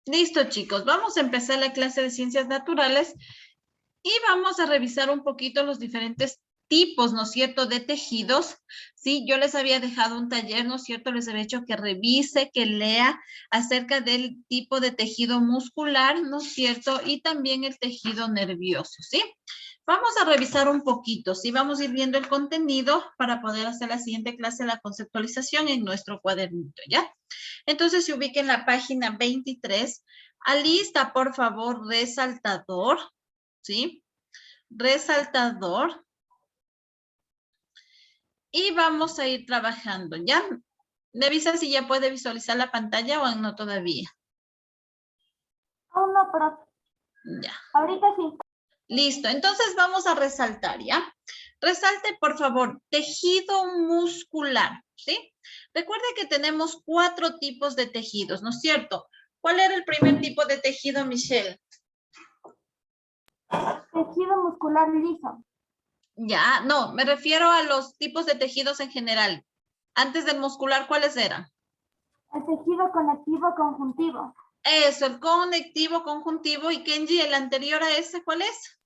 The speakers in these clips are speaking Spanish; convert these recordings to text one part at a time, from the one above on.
Listo, chicos. Vamos a empezar la clase de ciencias naturales y vamos a revisar un poquito los diferentes tipos, ¿no es cierto?, de tejidos. Sí, yo les había dejado un taller, ¿no es cierto?, les había hecho que revise, que lea acerca del tipo de tejido muscular, ¿no es cierto?, y también el tejido nervioso, ¿sí? Vamos a revisar un poquito, ¿sí? Vamos a ir viendo el contenido para poder hacer la siguiente clase, la conceptualización en nuestro cuadernito, ¿ya? Entonces se ubica en la página 23. Alista, por favor, resaltador, ¿sí? Resaltador. Y vamos a ir trabajando, ¿ya? Me avisa si ya puede visualizar la pantalla o no todavía. Aún no, pero Ya. ahorita sí. Listo, entonces vamos a resaltar, ¿ya? Resalte, por favor, tejido muscular, ¿sí? Recuerde que tenemos 4 tipos de tejidos, ¿no es cierto? ¿Cuál era el primer tipo de tejido, Michelle? Tejido muscular liso. Ya, no, me refiero a los tipos de tejidos en general. Antes del muscular, ¿cuáles eran? El tejido conectivo conjuntivo. Eso, el conectivo, conjuntivo. Y Kenji, el anterior a ese, ¿cuál es?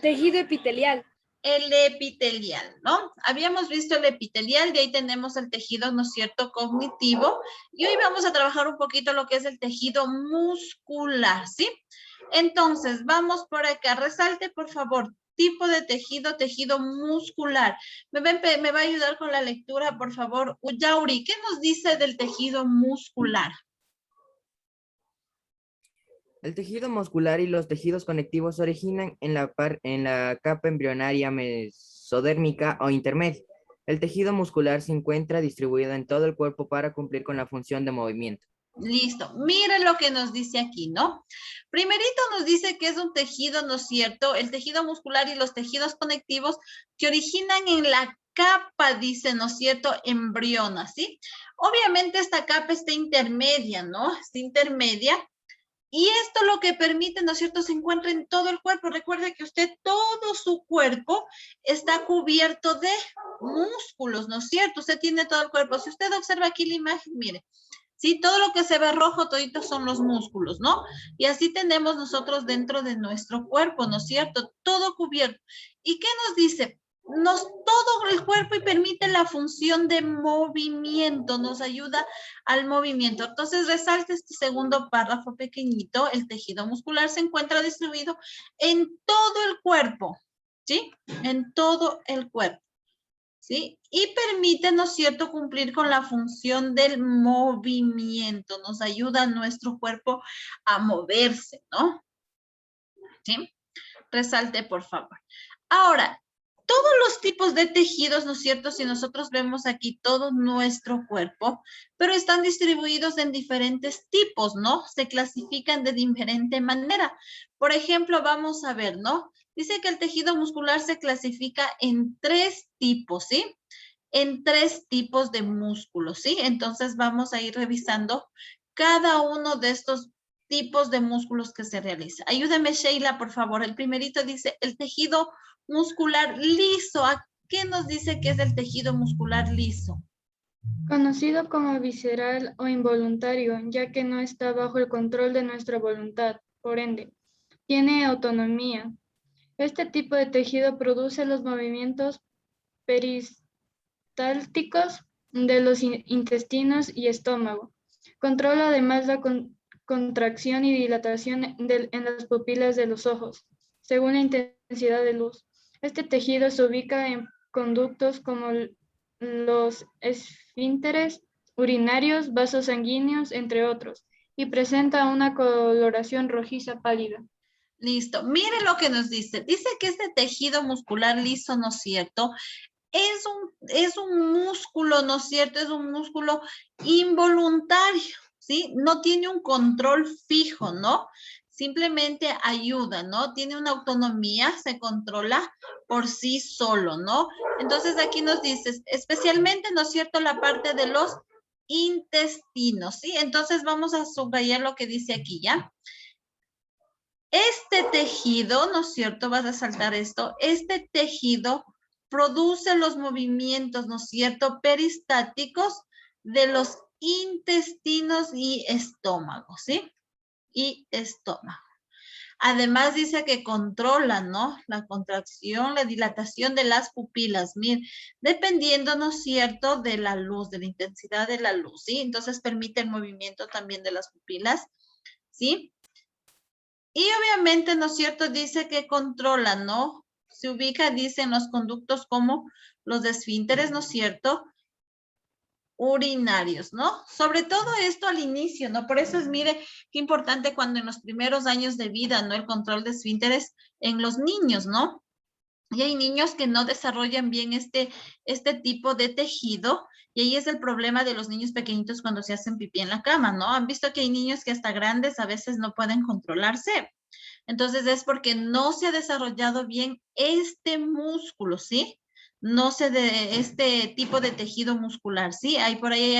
Tejido epitelial. El epitelial, ¿no? Habíamos visto el epitelial, de ahí tenemos el tejido, ¿no es cierto?, cognitivo. Y hoy vamos a trabajar un poquito lo que es el tejido muscular, ¿sí? Entonces, vamos por acá. Resalte, por favor, tipo de tejido, tejido muscular. Me va a ayudar con la lectura, por favor. Uyauri, ¿qué nos dice del tejido muscular? El tejido muscular y los tejidos conectivos se originan en la capa embrionaria mesodérmica o intermedia. El tejido muscular se encuentra distribuido en todo el cuerpo para cumplir con la función de movimiento. Listo. Miren lo que nos dice aquí, ¿no? Primerito nos dice que es un tejido, ¿no es cierto? El tejido muscular y los tejidos conectivos que originan en la capa, dice, ¿no es cierto?, embriona, ¿sí? Obviamente esta capa está intermedia, ¿no? Está intermedia. Y esto lo que permite, ¿no es cierto?, se encuentra en todo el cuerpo. Recuerde que usted, todo su cuerpo está cubierto de músculos, ¿no es cierto? Usted tiene todo el cuerpo. Si usted observa aquí la imagen, mire, sí, todo lo que se ve rojo, toditos son los músculos, ¿no? Y así tenemos nosotros dentro de nuestro cuerpo, ¿no es cierto? Todo cubierto. ¿Y qué nos dice? Todo el cuerpo y permite la función de movimiento, nos ayuda al movimiento. Entonces, resalte este segundo párrafo pequeñito. El tejido muscular se encuentra distribuido en todo el cuerpo, ¿sí? En todo el cuerpo. ¿Sí? Y permite, ¿no es cierto?, cumplir con la función del movimiento. Nos ayuda a nuestro cuerpo a moverse, ¿no? ¿Sí? Resalte, por favor. Ahora, todos los tipos de tejidos, ¿no es cierto?, si nosotros vemos aquí todo nuestro cuerpo, pero están distribuidos en diferentes tipos, ¿no? Se clasifican de diferente manera. Por ejemplo, vamos a ver, ¿no? Dice que el tejido muscular se clasifica en 3 tipos, ¿sí? En 3 tipos de músculos, ¿sí? Entonces vamos a ir revisando cada uno de estos tipos de músculos que se realiza. Ayúdeme, Sheila, por favor. El primerito dice el tejido muscular liso. ¿A qué nos dice que es el tejido muscular liso? Conocido como visceral o involuntario, ya que no está bajo el control de nuestra voluntad, por ende, tiene autonomía. Este tipo de tejido produce los movimientos peristálticos de los intestinos y estómago. Controla además la contracción y dilatación en las pupilas de los ojos, según la intensidad de luz. Este tejido se ubica en conductos como los esfínteres urinarios, vasos sanguíneos, entre otros, y presenta una coloración rojiza pálida. Listo. Mire lo que nos dice. Dice que este tejido muscular liso, ¿no es cierto?, es un músculo, ¿no es cierto? Es un músculo involuntario, ¿sí? No tiene un control fijo, ¿no? Simplemente ayuda, ¿no? Tiene una autonomía, se controla por sí solo, ¿no? Entonces aquí nos dice, especialmente, ¿no es cierto?, la parte de los intestinos, ¿sí? Entonces vamos a subrayar lo que dice aquí, ¿ya? Este tejido, ¿no es cierto?, vas a saltar esto, este tejido produce los movimientos, ¿no es cierto?, peristáticos de los intestinos y estómago, ¿sí? y estómago. Además dice que controla, ¿no? La contracción, la dilatación de las pupilas, miren, dependiendo, ¿no es cierto?, de la luz, de la intensidad de la luz, ¿sí? Entonces permite el movimiento también de las pupilas, ¿sí? Y obviamente, ¿no es cierto?, dice que controla, ¿no? Se ubica, dice, en los conductos como los esfínteres, ¿no es cierto?, urinarios, ¿no? Sobre todo esto al inicio, ¿no? Por eso es, mire, qué importante cuando en los primeros años de vida, ¿no? El control de esfínteres en los niños, ¿no? Y hay niños que no desarrollan bien este tipo de tejido, y ahí es el problema de los niños pequeñitos cuando se hacen pipí en la cama, ¿no? Han visto que hay niños que hasta grandes a veces no pueden controlarse. Entonces es porque no se ha desarrollado bien este músculo, ¿sí? No se de este tipo de tejido muscular, ¿sí? Hay por ahí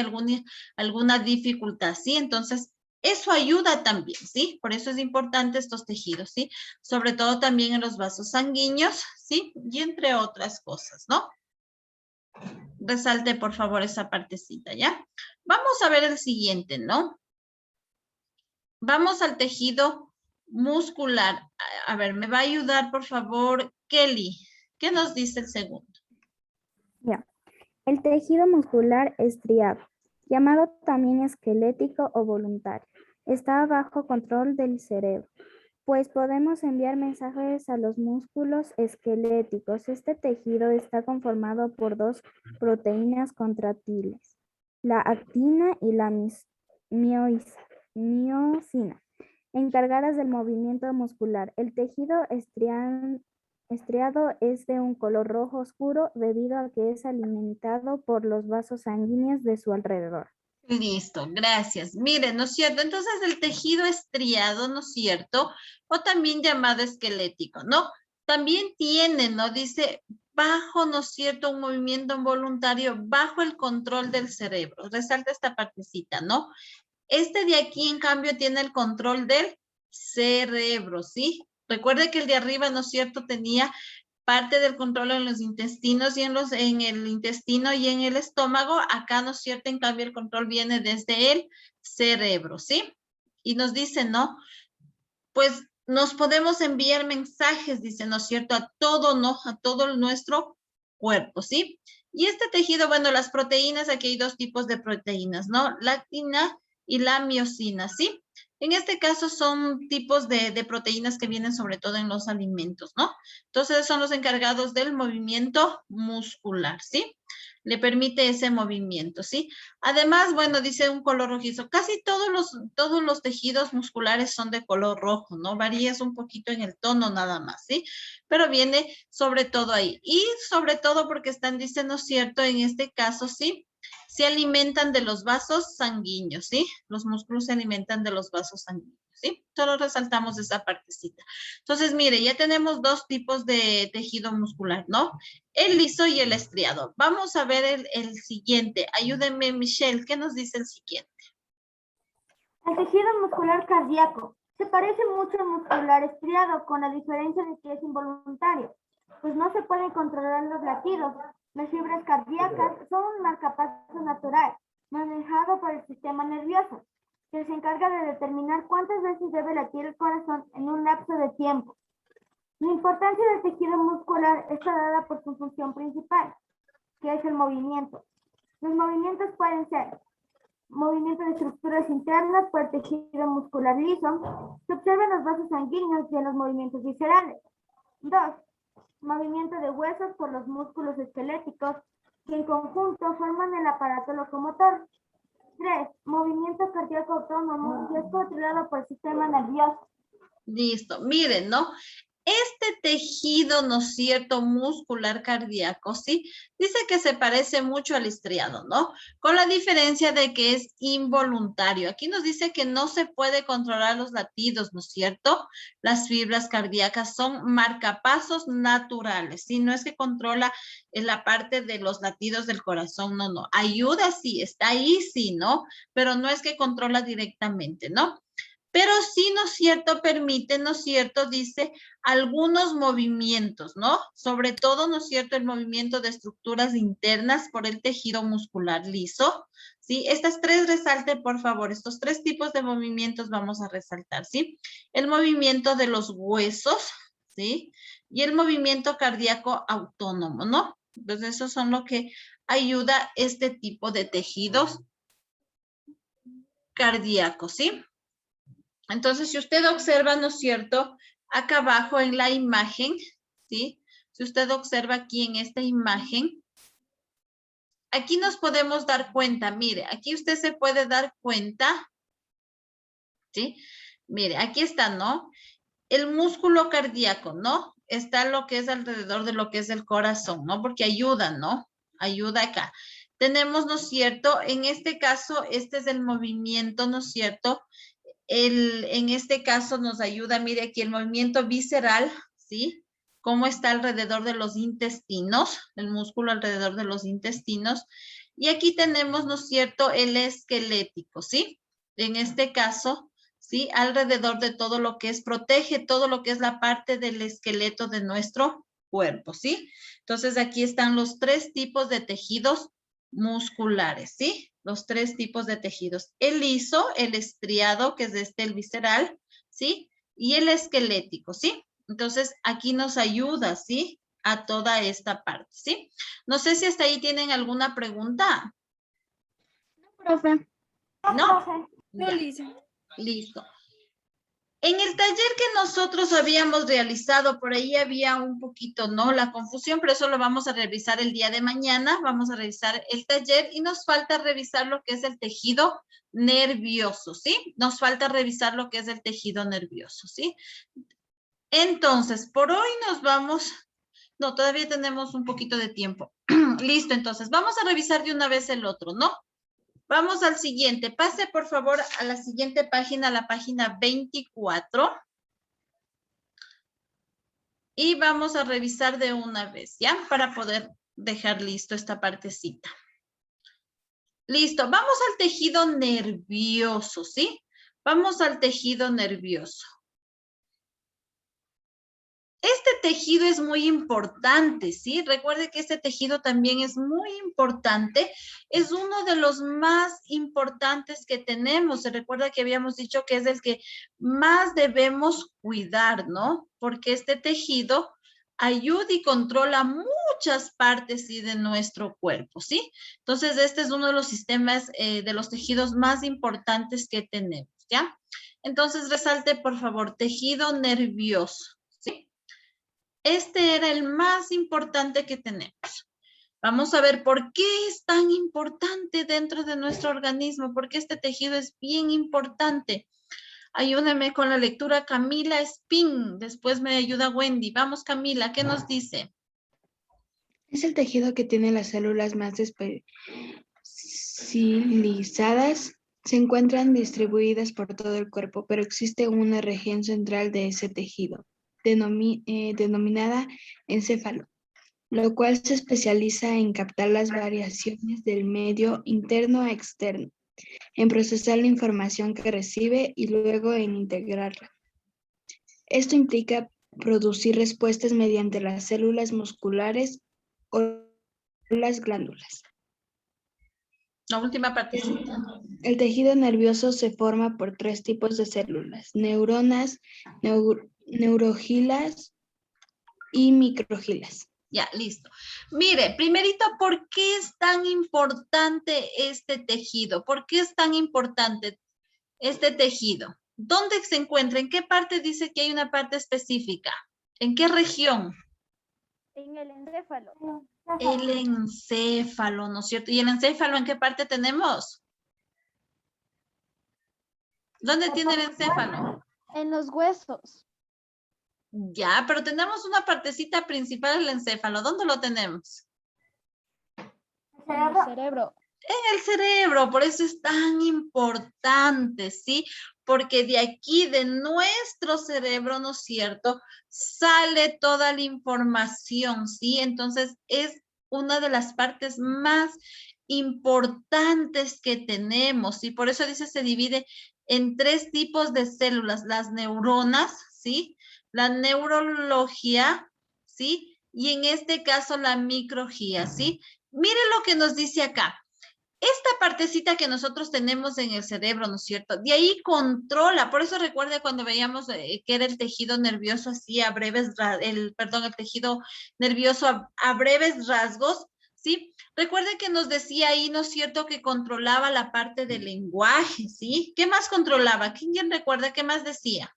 alguna dificultad, ¿sí? Entonces, eso ayuda también, ¿sí? Por eso es importante estos tejidos, ¿sí? Sobre todo también en los vasos sanguíneos, ¿sí? Y entre otras cosas, ¿no? Resalte, por favor, esa partecita, ¿ya? Vamos a ver el siguiente, ¿no? Vamos al tejido muscular. A ver, me va a ayudar, por favor, Kelly. ¿Qué nos dice el segundo? Ya. El tejido muscular estriado, llamado también esquelético o voluntario, está bajo control del cerebro, pues podemos enviar mensajes a los músculos esqueléticos. Este tejido está conformado por dos proteínas contráctiles, la actina y la miosina, encargadas del movimiento muscular. El tejido estriado es de un color rojo oscuro debido a que es alimentado por los vasos sanguíneos de su alrededor. Listo, gracias. Miren, ¿no es cierto? Entonces el tejido estriado, ¿no es cierto? O también llamado esquelético, ¿no? También tiene, ¿no? Dice, bajo, ¿no es cierto? Un movimiento involuntario bajo el control del cerebro. Resalta esta partecita, ¿no? Este de aquí, en cambio, tiene el control del cerebro, ¿sí? Recuerde que el de arriba, ¿no es cierto?, tenía parte del control en los intestinos y en el intestino y en el estómago. Acá, ¿no es cierto?, en cambio, el control viene desde el cerebro, ¿sí? Y nos dice, ¿no? Pues nos podemos enviar mensajes, dice, ¿no es cierto?, a todo, ¿no? A todo nuestro cuerpo, ¿sí? Y este tejido, bueno, las proteínas, aquí hay dos tipos de proteínas, ¿no? La actina y la miosina, ¿sí? En este caso son tipos de proteínas que vienen sobre todo en los alimentos, ¿no? Entonces son los encargados del movimiento muscular, ¿sí? Le permite ese movimiento, ¿sí? Además, bueno, dice un color rojizo. Casi todos los tejidos musculares son de color rojo, ¿no? Varías un poquito en el tono nada más, ¿sí? Pero viene sobre todo ahí. Y sobre todo porque están, dicen, ¿no es cierto? En este caso, ¿sí? Se alimentan de los vasos sanguíneos, ¿sí? Los músculos se alimentan de los vasos sanguíneos, ¿sí? Solo resaltamos esa partecita. Entonces, mire, ya tenemos dos tipos de tejido muscular, ¿no? El liso y el estriado. Vamos a ver el siguiente. Ayúdenme, Michelle, ¿qué nos dice el siguiente? El tejido muscular cardíaco se parece mucho al muscular estriado, con la diferencia de que es involuntario, pues no se pueden controlar los latidos. Las fibras cardíacas son un marcapasos natural, manejado por el sistema nervioso, que se encarga de determinar cuántas veces debe latir el corazón en un lapso de tiempo. La importancia del tejido muscular está dada por su función principal, que es el movimiento. Los movimientos pueden ser movimiento de estructuras internas por el tejido muscular liso. Se observan los vasos sanguíneos y en los movimientos viscerales. 2. Movimiento de huesos por los músculos esqueléticos, que en conjunto forman el aparato locomotor. 3. Movimiento cardíaco autónomo, que es controlado por el sistema nervioso. Listo, miren, ¿no? Este tejido, ¿no es cierto?, muscular cardíaco, ¿sí? Dice que se parece mucho al estriado, ¿no? Con la diferencia de que es involuntario. Aquí nos dice que no se puede controlar los latidos, ¿no es cierto? Las fibras cardíacas son marcapasos naturales, ¿sí? No es que controla la parte de los latidos del corazón, no, no. Ayuda, sí, está ahí, sí, ¿no? Pero no es que controla directamente, ¿no? Pero sí, ¿no es cierto?, permite, ¿no es cierto?, dice, algunos movimientos, ¿no? Sobre todo, ¿no es cierto?, el movimiento de estructuras internas por el tejido muscular liso, ¿sí? Estas tres resalte, por favor. Estos tres tipos de movimientos vamos a resaltar, ¿sí? El movimiento de los huesos, ¿sí? Y el movimiento cardíaco autónomo, ¿no? Entonces, esos son lo que ayuda este tipo de tejidos cardíacos, ¿sí? Entonces, si usted observa, ¿no es cierto? Acá abajo en la imagen, ¿sí? Si usted observa aquí en esta imagen, aquí nos podemos dar cuenta, mire, aquí usted se puede dar cuenta, ¿sí? Mire, aquí está, ¿no? El músculo cardíaco, ¿no? Está lo que es alrededor de lo que es el corazón, ¿no? Porque ayuda, ¿no? Ayuda acá. Tenemos, ¿no es cierto? En este caso, este es el movimiento, ¿no es cierto? En este caso nos ayuda, mire aquí, el movimiento visceral, ¿sí? Cómo está alrededor de los intestinos, el músculo alrededor de los intestinos. Y aquí tenemos, ¿no es cierto?, el esquelético, ¿sí? En este caso, ¿sí? Alrededor de todo lo que es, protege todo lo que es la parte del esqueleto de nuestro cuerpo, ¿sí? Entonces, aquí están los tres tipos de tejidos musculares, ¿sí? Los tres tipos de tejidos. El liso, el estriado, que es el visceral, ¿sí? Y el esquelético, ¿sí? Entonces, aquí nos ayuda, ¿sí? A toda esta parte, ¿sí? No sé si hasta ahí tienen alguna pregunta. Profe. ¿No? No, Ya, Lisa. listo. En el taller que nosotros habíamos realizado, por ahí había un poquito, ¿no? La confusión, pero eso lo vamos a revisar el día de mañana. Vamos a revisar el taller y nos falta revisar lo que es el tejido nervioso, ¿sí? Nos falta revisar lo que es el tejido nervioso, ¿sí? Entonces, por hoy nos vamos. No, todavía tenemos un poquito de tiempo. Listo, entonces, vamos a revisar de una vez el otro, ¿no? Vamos al siguiente. Pase, por favor, a la siguiente página, la página 24. Y vamos a revisar de una vez, ¿ya? Para poder dejar listo esta partecita. Listo, vamos al tejido nervioso, ¿sí? Vamos al tejido nervioso. Este tejido es muy importante, ¿sí? Recuerde que este tejido también es muy importante. Es uno de los más importantes que tenemos. Se recuerda que habíamos dicho que es el que más debemos cuidar, ¿no? Porque este tejido ayuda y controla muchas partes, ¿sí? De nuestro cuerpo, ¿sí? Entonces, este es uno de los sistemas, de los tejidos más importantes que tenemos, ¿ya? Entonces, resalte, por favor, tejido nervioso, ¿sí? Este era el más importante que tenemos. Vamos a ver por qué es tan importante dentro de nuestro organismo, porque este tejido es bien importante. Ayúdame con la lectura, Camila Espín. Después me ayuda Wendy. Vamos, Camila, ¿qué nos dice? Es el tejido que tiene las células más especializadas. Se encuentran distribuidas por todo el cuerpo, pero existe una región central de ese tejido, denominada encéfalo, lo cual se especializa en captar las variaciones del medio interno a externo, en procesar la información que recibe y luego en integrarla. Esto implica producir respuestas mediante las células musculares o las glándulas. La última partecita. El tejido nervioso se forma por tres tipos de células: neuronas, neurogilas y microgilas. Ya, listo. Mire, primerito, ¿por qué es tan importante este tejido? ¿Por qué es tan importante este tejido? ¿Dónde se encuentra? ¿En qué parte dice que hay una parte específica? ¿En qué región? En el encéfalo. El encéfalo, ¿no es cierto? ¿Y el encéfalo en qué parte tenemos? ¿Dónde tiene el encéfalo? En los huesos. Ya, pero tenemos una partecita principal del encéfalo. ¿Dónde lo tenemos? En el cerebro. En el cerebro, por eso es tan importante, ¿sí? Porque de aquí, de nuestro cerebro, ¿no es cierto?, sale toda la información, ¿sí? Entonces, es una de las partes más importantes que tenemos, ¿sí? Por eso dice, se divide en tres tipos de células: las neuronas, ¿sí? La neurología, ¿sí? Y en este caso, la microgía, ¿sí? Miren lo que nos dice acá. esta partecita que nosotros tenemos en el cerebro, ¿no es cierto? De ahí controla, por eso recuerda cuando veíamos que era el tejido nervioso así a breves, el tejido nervioso a breves rasgos, ¿sí? Recuerden que nos decía ahí, ¿no es cierto?, que controlaba la parte del lenguaje, ¿sí? ¿Qué más controlaba? ¿Quién recuerda qué más decía?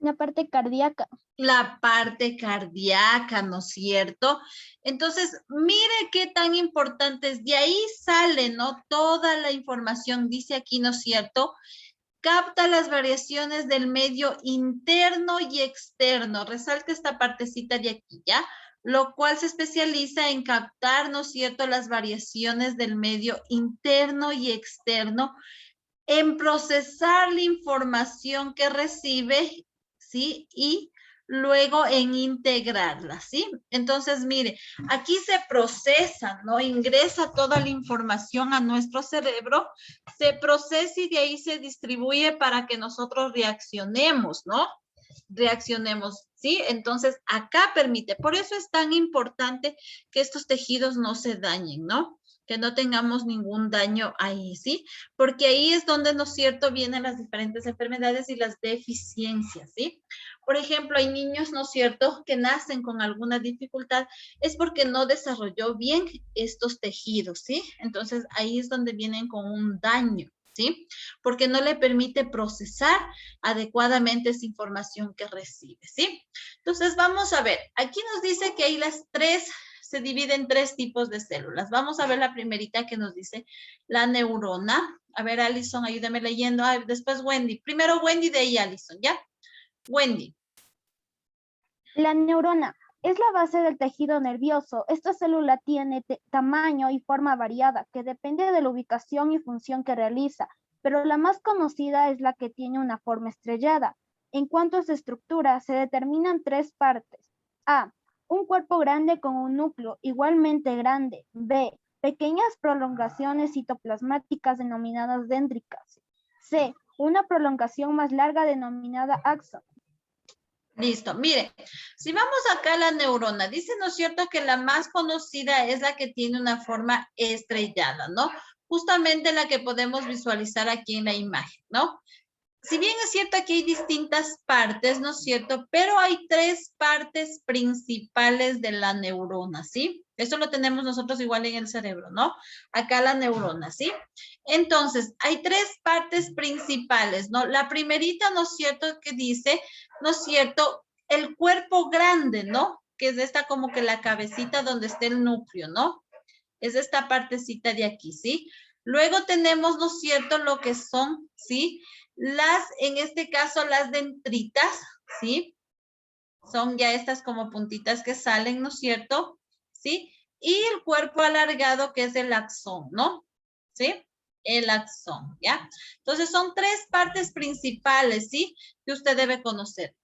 La parte cardíaca. La parte cardíaca, ¿no es cierto? Entonces, mire qué tan importante es. De ahí sale, ¿no? Toda la información, dice aquí, ¿no es cierto? Capta las variaciones del medio interno y externo. Resalta esta partecita de aquí, ¿ya? Lo cual se especializa en captar, ¿no es cierto?, las variaciones del medio interno y externo, en procesar la información que recibe, ¿sí? Y luego en integrarla, ¿sí? Entonces, mire, aquí se procesa, ¿no? Ingresa toda la información a nuestro cerebro, se procesa y de ahí se distribuye para que nosotros reaccionemos, ¿no? Reaccionemos, ¿sí? Entonces, acá permite, por eso es tan importante que estos tejidos no se dañen, ¿no? Que no tengamos ningún daño ahí, ¿sí? Porque ahí es donde, ¿no es cierto?, vienen las diferentes enfermedades y las deficiencias, ¿sí? Por ejemplo, hay niños, ¿no es cierto?, que nacen con alguna dificultad, es porque no desarrolló bien estos tejidos, ¿sí? Entonces, ahí es donde vienen con un daño, ¿sí? Porque no le permite procesar adecuadamente esa información que recibe, ¿sí? Entonces, vamos a ver, aquí nos dice que hay se divide en 3 tipos de células. Vamos a ver la primerita que nos dice la neurona. A ver, Alison, ayúdame leyendo. Después Wendy. Primero Wendy, de ahí Alison, ¿ya? Wendy. La neurona es la base del tejido nervioso. Esta célula tiene tamaño y forma variada que depende de la ubicación y función que realiza, pero la más conocida es la que tiene una forma estrellada. En cuanto a su estructura, se determinan 3 partes. A. Un cuerpo grande con un núcleo igualmente grande. B. Pequeñas prolongaciones citoplasmáticas denominadas dendricas. C. Una prolongación más larga denominada axón. Listo, mire, si vamos acá a la neurona, dice, ¿no es cierto?, que la más conocida es la que tiene una forma estrellada, ¿no? Justamente la que podemos visualizar aquí en la imagen, ¿no? Si bien es cierto, aquí hay distintas partes, ¿no es cierto?, pero hay 3 partes principales de la neurona, ¿sí? Eso lo tenemos nosotros igual en el cerebro, ¿no? Acá la neurona, ¿sí? Entonces, hay 3 partes principales, ¿no? La primerita, ¿no es cierto?, que dice, ¿no es cierto?, el cuerpo grande, ¿no? Que es esta como que la cabecita donde está el núcleo, ¿no? Es esta partecita de aquí, ¿sí? Luego tenemos, ¿no es cierto?, lo que son, ¿sí?, en este caso, las dendritas, ¿sí? Son ya estas como puntitas que salen, ¿no es cierto? ¿Sí? Y el cuerpo alargado, que es el axón, ¿no? ¿Sí? El axón, ¿ya? Entonces, son 3 partes principales, ¿sí?, que usted debe conocer.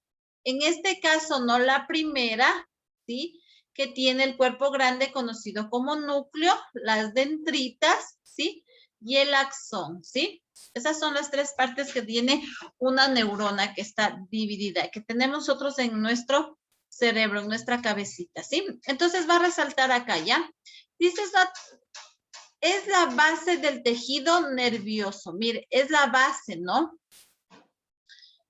En este caso, no la primera, ¿sí?, que tiene el cuerpo grande conocido como núcleo, las dendritas, ¿sí?, y el axón, ¿sí? Esas son las 3 partes que tiene una neurona que está dividida, que tenemos nosotros en nuestro cerebro, en nuestra cabecita, ¿sí? Entonces va a resaltar acá, ¿ya? Dice, es la base del tejido nervioso. Mire, es la base, ¿no?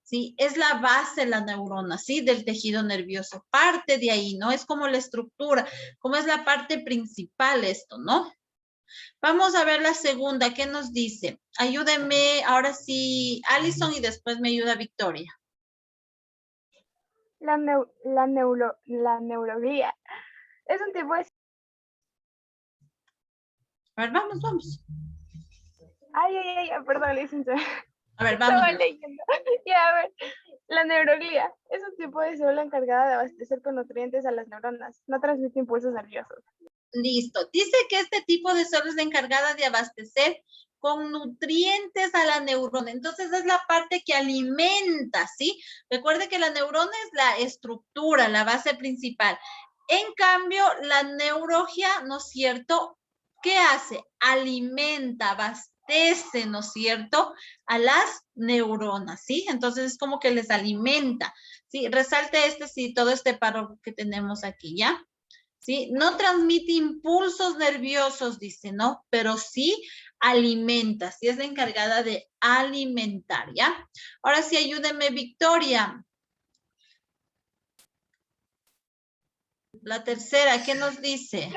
Sí, es la base la neurona, ¿sí?, del tejido nervioso. Parte de ahí, ¿no? Es como la estructura, como es la parte principal esto, ¿no? Vamos a ver la segunda, ¿qué nos dice? Ayúdenme, ahora sí, Alison, y después me ayuda Victoria. La neuroglía es un tipo de... A ver, vamos. Ay, perdón, licenciada. A ver, vamos. Estaba leyendo. Ya, a ver. La neuroglía es un tipo de célula encargada de abastecer con nutrientes a las neuronas. No transmite impulsos nerviosos. Listo. Dice que este tipo de célula es la encargada de abastecer con nutrientes a la neurona. Entonces, es la parte que alimenta, ¿sí? Recuerde que la neurona es la estructura, la base principal. En cambio, la neurología, ¿no es cierto?, ¿qué hace? Alimenta, abastece, ¿no es cierto?, a las neuronas, ¿sí? Entonces, es como que les alimenta, ¿sí? Resalte sí, todo este párrafo que tenemos aquí, ¿ya? ¿sí? No transmite impulsos nerviosos, dice, ¿no? Pero sí alimenta, sí es la encargada de alimentar, ¿ya? Ahora sí, ayúdeme, Victoria. La tercera, ¿qué nos dice?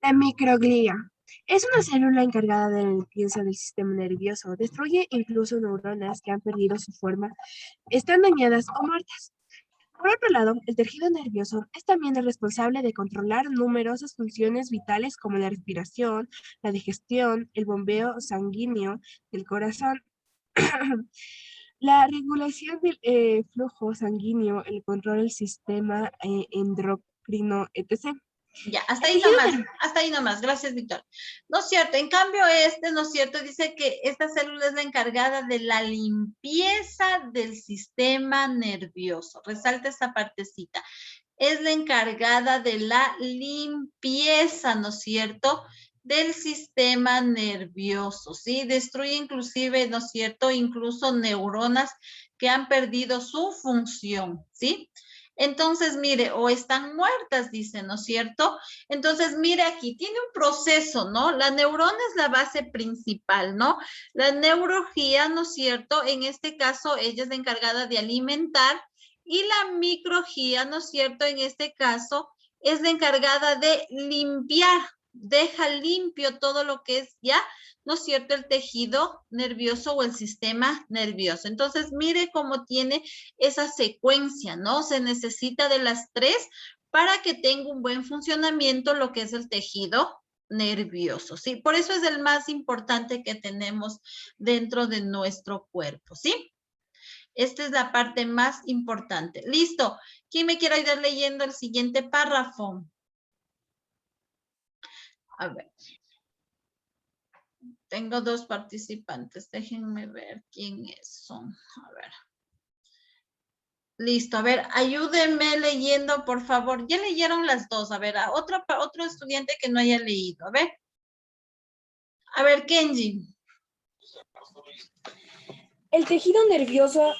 La microglía es una célula encargada de la limpieza del sistema nervioso. Destruye incluso neuronas que han perdido su forma, están dañadas o muertas. Por otro lado, el tejido nervioso es también el responsable de controlar numerosas funciones vitales como la respiración, la digestión, el bombeo sanguíneo del corazón, la regulación del flujo sanguíneo, el control del sistema endocrino, etc. Ya, hasta El ahí tejido nomás, hasta ahí nomás. Gracias, Víctor. ¿No es cierto? En cambio, ¿no es cierto? Dice que esta célula es la encargada de la limpieza del sistema nervioso. Resalta esta partecita. Es la encargada de la limpieza, ¿no es cierto?, del sistema nervioso, ¿sí? Destruye inclusive, ¿no es cierto?, incluso neuronas que han perdido su función, ¿sí? Entonces, mire, o están muertas, dice, ¿no es cierto? Entonces, mire aquí, tiene un proceso, ¿no? La neurona es la base principal, ¿no? La neurología, ¿no es cierto? En este caso, ella es la encargada de alimentar y la microgía, ¿no es cierto? En este caso, es la encargada de limpiar, deja limpio todo lo que es ya, ¿no es cierto?, el tejido nervioso o el sistema nervioso. Entonces, mire cómo tiene esa secuencia, ¿no? Se necesita de las tres para que tenga un buen funcionamiento lo que es el tejido nervioso, ¿sí? Por eso es el más importante que tenemos dentro de nuestro cuerpo, ¿sí? Esta es la parte más importante. Listo. ¿Quién me quiere ayudar leyendo el siguiente párrafo? A ver. Tengo dos participantes. Déjenme ver quiénes son. A ver. Listo. A ver, ayúdenme leyendo, por favor. Ya leyeron las dos. A ver, a otro estudiante que no haya leído. A ver, Kenji. El tejido nervioso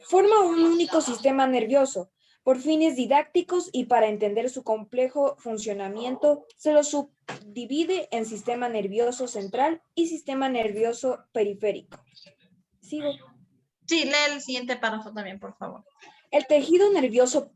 forma un único sistema nervioso. Por fines didácticos y para entender su complejo funcionamiento, se lo subdivide en sistema nervioso central y sistema nervioso periférico. ¿Sigo? Sí, lee el siguiente párrafo también, por favor. El tejido nervioso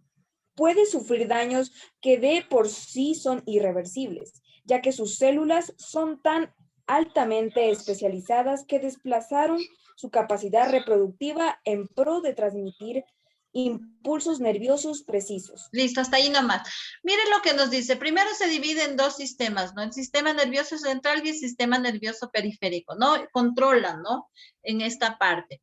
puede sufrir daños que de por sí son irreversibles, ya que sus células son tan altamente especializadas que desplazaron su capacidad reproductiva en pro de transmitir impulsos nerviosos precisos. Listo, hasta ahí nomás. Miren lo que nos dice. Primero se divide en dos sistemas, ¿no? El sistema nervioso central y el sistema nervioso periférico, ¿no? Controlan, ¿no? En esta parte.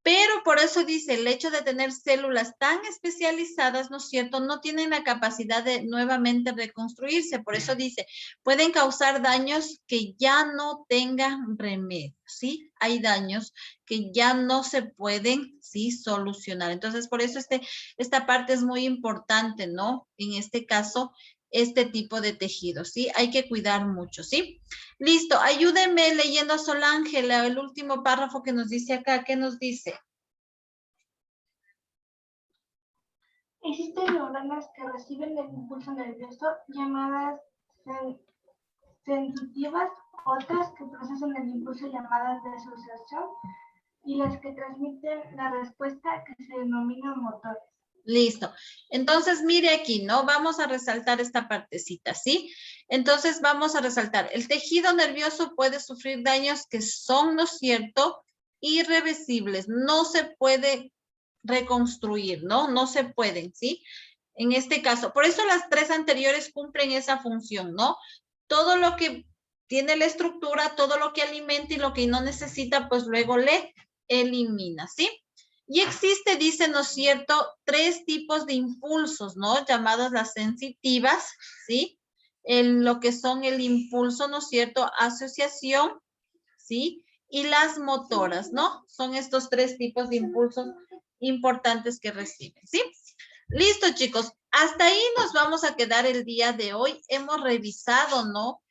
Pero por eso dice, el hecho de tener células tan especializadas, ¿no es cierto?, no tienen la capacidad de nuevamente reconstruirse. Por eso dice, pueden causar daños que ya no tengan remedio, ¿sí? Hay daños que ya no se pueden, ¿sí?, solucionar. Entonces, por eso esta parte es muy importante, ¿no? En este caso, este tipo de tejidos, ¿sí? Hay que cuidar mucho, ¿sí? Listo, ayúdenme leyendo a Sol Ángela, el último párrafo que nos dice acá. ¿Qué nos dice? Existen neuronas que reciben el impulso nervioso llamadas sensitivas, otras que procesan el impulso llamadas de asociación y las que transmiten la respuesta que se denominan motores. Listo. Entonces, mire aquí, ¿no? Vamos a resaltar esta partecita, ¿sí? Entonces, vamos a resaltar. El tejido nervioso puede sufrir daños que son, ¿no es cierto?, irreversibles. No se puede reconstruir, ¿no? No se pueden, ¿sí? En este caso. Por eso las tres anteriores cumplen esa función, ¿no? Todo lo que tiene la estructura, todo lo que alimenta y lo que no necesita, pues luego le elimina, ¿sí? Y existe, dice, ¿no es cierto?, tres tipos de impulsos, ¿no? Llamadas las sensitivas, ¿sí? Lo que son el impulso, ¿no es cierto?, asociación, ¿sí? Y las motoras, ¿no? Son estos tres tipos de impulsos importantes que reciben, ¿sí? Listo, chicos. Hasta ahí nos vamos a quedar el día de hoy. Hemos revisado, ¿no?,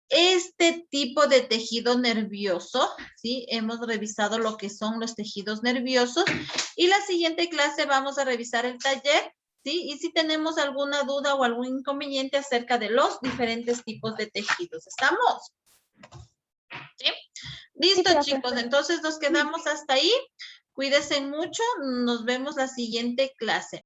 este tipo de tejido nervioso, ¿sí? Hemos revisado lo que son los tejidos nerviosos y la siguiente clase vamos a revisar el taller ¿sí? Y si tenemos alguna duda o algún inconveniente acerca de los diferentes tipos de tejidos. ¿Estamos? ¿Sí? Listo, profe. chicos. Entonces nos quedamos hasta ahí. Cuídense mucho. Nos vemos la siguiente clase.